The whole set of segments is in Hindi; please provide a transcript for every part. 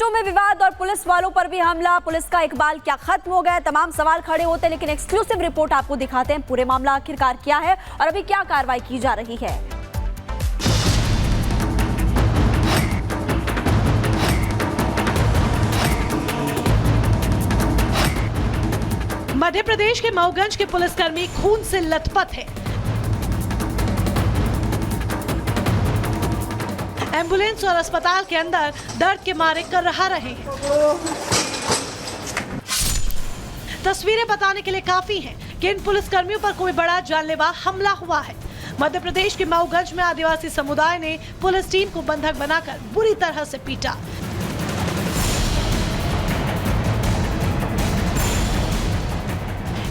ऑटो में विवाद और पुलिस वालों पर भी हमला। पुलिस का इकबाल क्या खत्म हो गया? तमाम सवाल खड़े होते हैं, लेकिन एक्सक्लूसिव रिपोर्ट आपको दिखाते हैं पूरे मामला आखिरकार क्या है और अभी क्या कार्रवाई की जा रही है। मध्य प्रदेश के मऊगंज के पुलिसकर्मी खून से लथपथ है। एम्बुलेंस और अस्पताल के अंदर दर्द के मारे कर रहे हैं। तस्वीरें बताने के लिए काफी हैं कि इन पुलिसकर्मियों पर कोई बड़ा जानलेवा हमला हुआ है। मध्य प्रदेश के मऊगंज में आदिवासी समुदाय ने पुलिस टीम को बंधक बनाकर बुरी तरह से पीटा।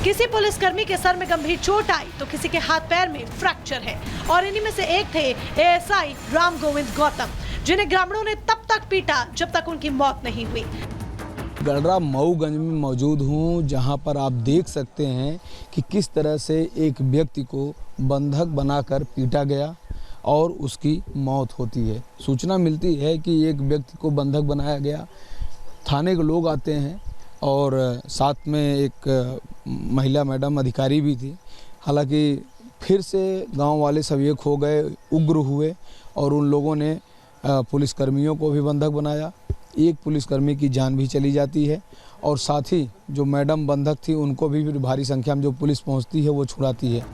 किसी पुलिसकर्मी के सर में गंभीर चोट आई तो किसी के हाथ पैर में फ्रैक्चर है और इन्हीं में से एक थे एएसआई राम गोविंद गौतम, जिन्हें ग्रामीणों ने तब तक पीटा जब तक उनकी मौत नहीं हुई। गढ़रा मऊगंज में मौजूद हूँ, जहाँ पर आप देख सकते हैं कि किस तरह से एक व्यक्ति को बंधक बनाकर पीटा गया और उसकी मौत होती है। सूचना मिलती है कि एक व्यक्ति को बंधक बनाया गया, थाने के लोग आते हैं और साथ में एक महिला मैडम अधिकारी भी थी। हालांकि फिर से गांव वाले सब एक हो गए, उग्र हुए और उन लोगों ने पुलिसकर्मियों को भी बंधक बनाया। एक पुलिसकर्मी की जान भी चली जाती है और साथ ही जो मैडम बंधक थी उनको भी भारी संख्या में जो पुलिस पहुंचती है वो छुड़ाती है।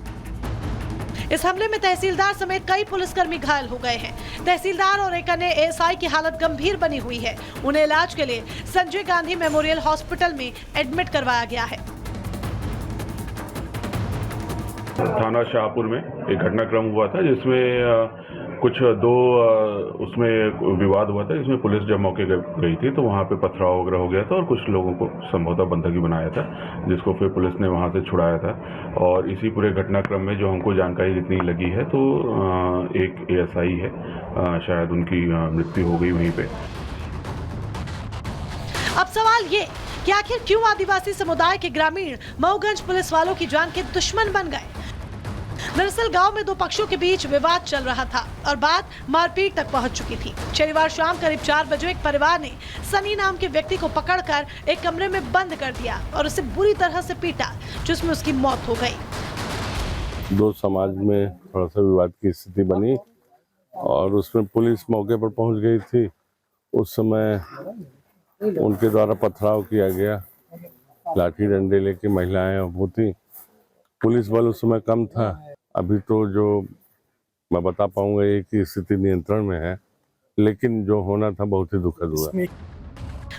इस हमले में तहसीलदार समेत कई पुलिसकर्मी घायल हो गए हैं। तहसीलदार और एक अन्य एएसआई की हालत गंभीर बनी हुई है। उन्हें इलाज के लिए संजय गांधी मेमोरियल हॉस्पिटल में एडमिट करवाया गया है। थाना शाहपुर में एक घटनाक्रम हुआ था जिसमें कुछ उसमें विवाद हुआ था, जिसमें पुलिस जब मौके गई थी तो वहाँ पे पथराव वगैरह हो गया था और कुछ लोगों को संभवतः बंधक बनाया था, जिसको फिर पुलिस ने वहाँ से छुड़ाया था। और इसी पूरे घटनाक्रम में जो हमको जानकारी जितनी लगी है तो एक एएसआई है, शायद उनकी मृत्यु हो गई वहीं पे। अब सवाल ये कि आखिर क्यों आदिवासी समुदाय के ग्रामीण मऊगंज पुलिस वालों की जान के दुश्मन बन गए? दरअसल गांव में दो पक्षों के बीच विवाद चल रहा था और बात मारपीट तक पहुंच चुकी थी। शनिवार शाम करीब 4 बजे एक परिवार ने सनी नाम के व्यक्ति को पकड़कर एक कमरे में बंद कर दिया और उसे बुरी तरह से पीटा, जिसमें उसकी मौत हो गई। दो समाज में थोड़ा सा विवाद की स्थिति बनी और उसमें पुलिस मौके पर पहुंच गई थी। उस समय उनके द्वारा पथराव किया गया, लाठी डंडे लेके महिलाएं होती। पुलिस बल उस समय कम था। अभी तो जो मैं बता पाऊंगा ये कि स्थिति नियंत्रण में है, लेकिन जो होना था बहुत ही दुखद हुआ।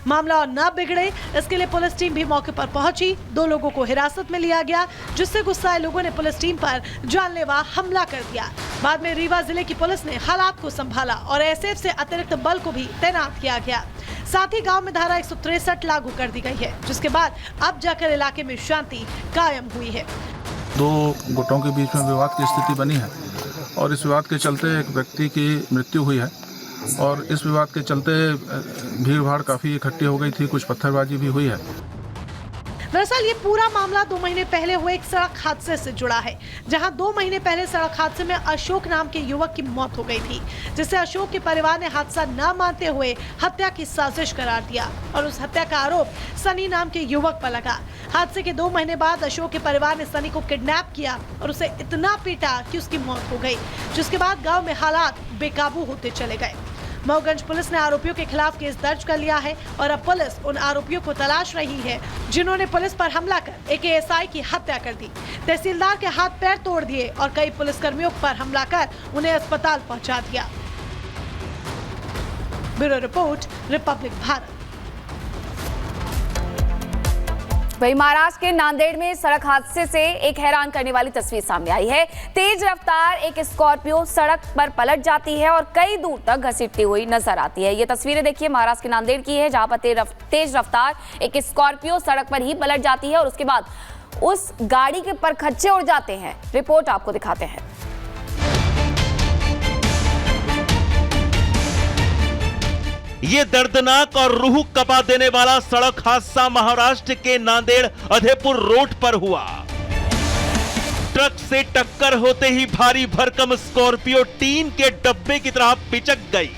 मामला और न बिगड़े इसके लिए पुलिस टीम भी मौके पर पहुंची। 2 लोगों को हिरासत में लिया गया, जिससे गुस्साए लोगों ने पुलिस टीम पर जानलेवा हमला कर दिया। बाद में रीवा जिले की पुलिस ने हालात को संभाला और एसएफ से अतिरिक्त बल को भी तैनात किया गया। साथ ही गांव में धारा 163 लागू कर दी गई है, जिसके बाद अब जाकर इलाके में शांति कायम हुई है। 2 गुटों के बीच में विवाद की स्थिति बनी है और इस विवाद के चलते एक व्यक्ति की मृत्यु हुई है और इस विवाद के चलते भीड़ भाड़ काफ़ी इकट्ठी हो गई थी, कुछ पत्थरबाजी भी हुई है। दरअसल ये पूरा मामला 2 महीने पहले हुए एक सड़क हादसे से जुड़ा है, जहां 2 महीने पहले सड़क हादसे में अशोक नाम के युवक की मौत हो गई थी, जिसे अशोक के परिवार ने हादसा न मानते हुए हत्या की साजिश करार दिया और उस हत्या का आरोप सनी नाम के युवक पर लगा। हादसे के 2 महीने बाद अशोक के परिवार ने सनी को किडनैप किया और उसे इतना पीटा कि उसकी मौत हो गई, जिसके बाद गाँव में हालात बेकाबू होते चले गए। मऊगंज पुलिस ने आरोपियों के खिलाफ केस दर्ज कर लिया है और अब पुलिस उन आरोपियों को तलाश रही है जिन्होंने पुलिस पर हमला कर एक एएसआई की हत्या कर दी, तहसीलदार के हाथ पैर तोड़ दिए और कई पुलिसकर्मियों पर हमला कर उन्हें अस्पताल पहुंचा दिया। Bureau report, Republic Bharat. वहीं महाराष्ट्र के नांदेड़ में सड़क हादसे से एक हैरान करने वाली तस्वीर सामने आई है। तेज रफ्तार एक स्कॉर्पियो सड़क पर पलट जाती है और कई दूर तक घसीटती हुई नजर आती है। ये तस्वीरें देखिए महाराष्ट्र के नांदेड़ की है, जहां पर तेज रफ्तार एक स्कॉर्पियो सड़क पर ही पलट जाती है और उसके बाद उस गाड़ी के परखच्चे उड़ जाते हैं। रिपोर्ट आपको दिखाते हैं। ये दर्दनाक और रूह कपा देने वाला सड़क हादसा महाराष्ट्र के नांदेड़ अधेपुर रोड पर हुआ। ट्रक से टक्कर होते ही भारी भरकम स्कॉर्पियो टीन के डब्बे की तरह पिचक गई।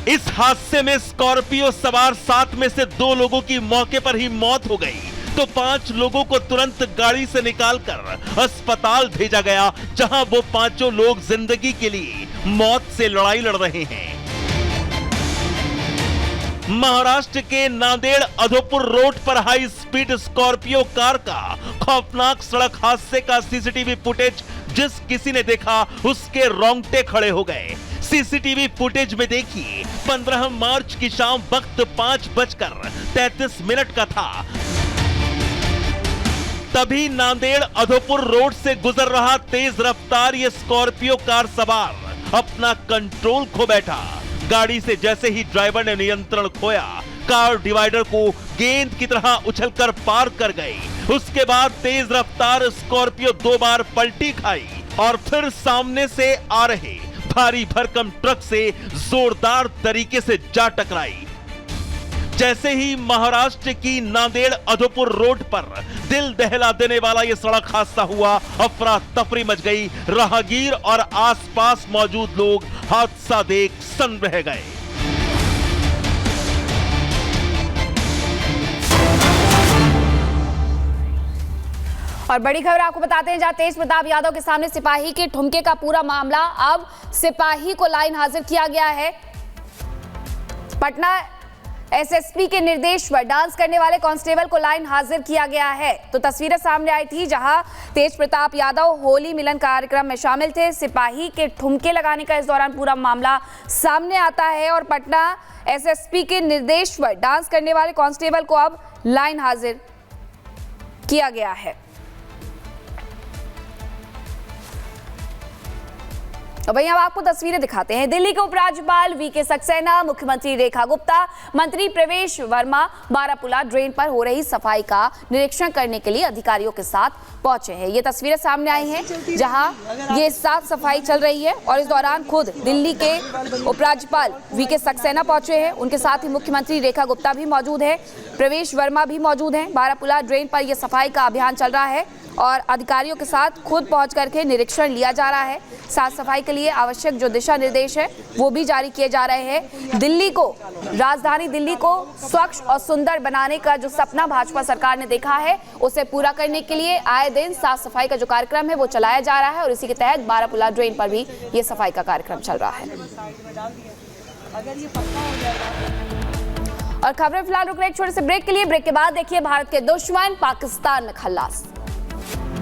इस हादसे में स्कॉर्पियो सवार 7 में से 2 लोगों की मौके पर ही मौत हो गई, तो 5 लोगों को तुरंत गाड़ी से निकालकर अस्पताल भेजा गया, जहां वो 5 लोग जिंदगी के लिए मौत से लड़ाई लड़ रहे हैं। महाराष्ट्र के नांदेड़ अधोपुर रोड पर हाई स्पीड स्कॉर्पियो कार का खौफनाक सड़क हादसे का सीसीटीवी फुटेज जिस किसी ने देखा उसके रोंगटे खड़े हो गए। सीसीटीवी फुटेज में देखिए 15 मार्च की शाम वक्त 5:33 का था। तभी नांदेड़ अधोपुर रोड से गुजर रहा तेज रफ्तार ये स्कॉर्पियो कार सवार अपना कंट्रोल खो बैठा। गाड़ी से जैसे ही ड्राइवर ने नियंत्रण खोया, कार डिवाइडर को गेंद की तरह उछलकर पार कर गई। उसके बाद तेज रफ्तार स्कॉर्पियो 2 बार पलटी खाई और फिर सामने से आ रहे भारी भरकम ट्रक से जोरदार तरीके से जा टकराई। जैसे ही महाराष्ट्र की नांदेड़ अधोपुर रोड पर दिल दहला देने वाला यह सड़क हादसा हुआ, अफरा तफरी मच गई। राहगीर और आसपास मौजूद लोग हादसा देख सन्न रह गए। और बड़ी खबर आपको बताते हैं, जहां तेज प्रताप यादव के सामने सिपाही के ठुमके का पूरा मामला, अब सिपाही को लाइन हाजिर किया गया है। पटना एसएसपी के निर्देश पर डांस करने वाले कांस्टेबल को लाइन हाजिर किया गया है। तो तस्वीरें सामने आई थी जहां तेज प्रताप यादव होली मिलन कार्यक्रम में शामिल थे। सिपाही के ठुमके लगाने का इस दौरान पूरा मामला सामने आता है और पटना एसएसपी के निर्देश पर डांस करने वाले कांस्टेबल को अब लाइन हाजिर किया गया है। वहीं अब आपको तस्वीरें दिखाते हैं। दिल्ली के उपराज्यपाल वीके सक्सेना, मुख्यमंत्री रेखा गुप्ता, मंत्री प्रवेश वर्मा बारापुला ड्रेन पर हो रही सफाई का निरीक्षण करने के लिए अधिकारियों के साथ पहुंचे हैं। ये तस्वीरें सामने आई हैं जहां ये साफ सफाई चल रही है और इस दौरान खुद दिल्ली के उपराज्यपाल वीके सक्सेना पहुंचे हैं। उनके साथ ही मुख्यमंत्री रेखा गुप्ता भी मौजूद है, प्रवेश वर्मा भी मौजूद हैं। बारापुला ड्रेन पर यह सफाई का अभियान चल रहा है और अधिकारियों के साथ खुद पहुंच करके निरीक्षण लिया जा रहा है। साफ सफाई के लिए आवश्यक जो दिशा निर्देश है वो भी जारी किए जा रहे हैं। दिल्ली को, राजधानी दिल्ली को स्वच्छ और सुंदर बनाने का जो सपना भाजपा सरकार ने देखा है उसे पूरा करने के लिए आए दिन साफ सफाई का जो कार्यक्रम है वो चलाया जा रहा है और इसी के तहत बारापुला ड्रेन पर भी ये सफाई का कार्यक्रम चल रहा है। और खबरें फिलहाल रुक रहे एक छोटे से ब्रेक के लिए। ब्रेक के बाद देखिए भारत के दुश्मन पाकिस्तान में खल्लास।